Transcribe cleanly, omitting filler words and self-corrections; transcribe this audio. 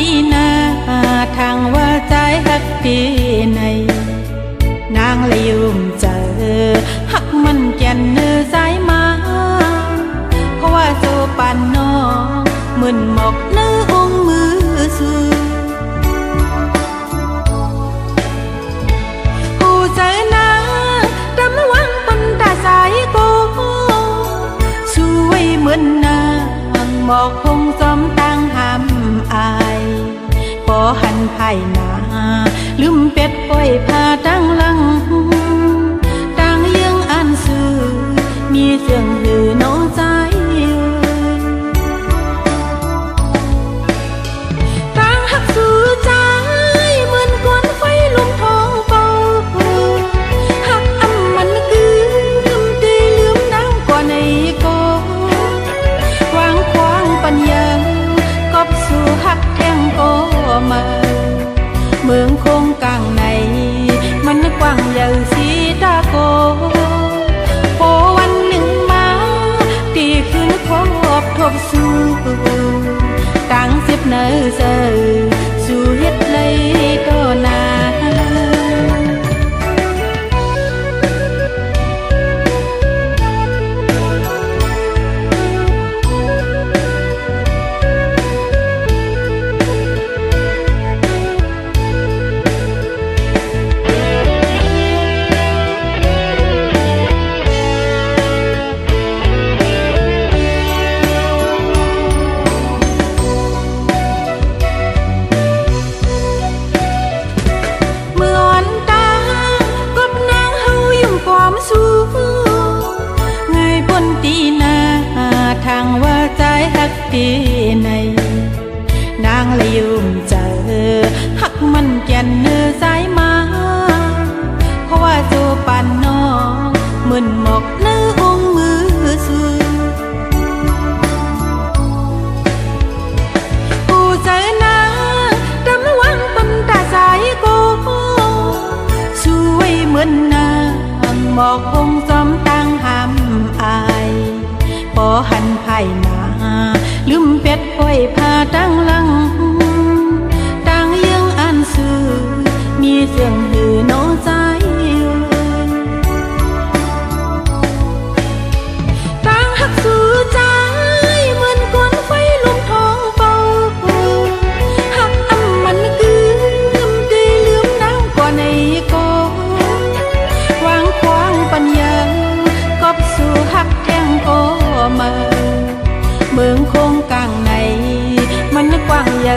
ตีนาทางว่าใจฮักปีในนางเลยยุ่มเจอฮักมันแก่นเนื้อสายมาเพราะว่าโจปันน้องมึนหมกเนื้อองมือสู้ผู้เจอนาดำวังปันตาสายโกสวยเหมือนนางหมอกคงจอมตั้งหำอายพอหันภายหน้าลืมเป็ดป้อยพาตั้งลังตั้งยังอันซื่อมีเสียงหือน้องใจตั้งหักสู่ใจเหมือนก้อนไฟลุมท้องเป่าหักอำมันคือลืมตีลืมน้ำกว่าในกวางควางปัญญากอบสู่หักแทงก็มาเมืองคงกลางในมันกว้างใหญ่สีตาโกพอวันหนึ่งมาตีคืนครบทบสู่ตั้งเสียบเนื้อเสือสู่เฮ็ดเลยก็นาตีนาทางว่าใจฮักปีในนางเลยยุ่มเจอฮักมันแก่นเนื้อสายมาเพราะว่าโจปันน้องมึนหมกเนื้อองมือสู้ผู้เจอนาดำวังปันตาสายโกสวยเหมือนนางหมอกคงจอมตั้งหำอายพอหันภายหน้าลืมเป็ดป้อยพาตั้งลังตั้งยังอันซื่อมีเสียงหือน้องใจตั้งหักสู่ใจเหมือนก้อนไฟลุมท้องเป่าหักอำมันคือลืมตีลืมน้ำกว่าในกวางควางปัญญากอบสู่หักแทงก็มาเมืองคงกลางในมันกว้างใหญ่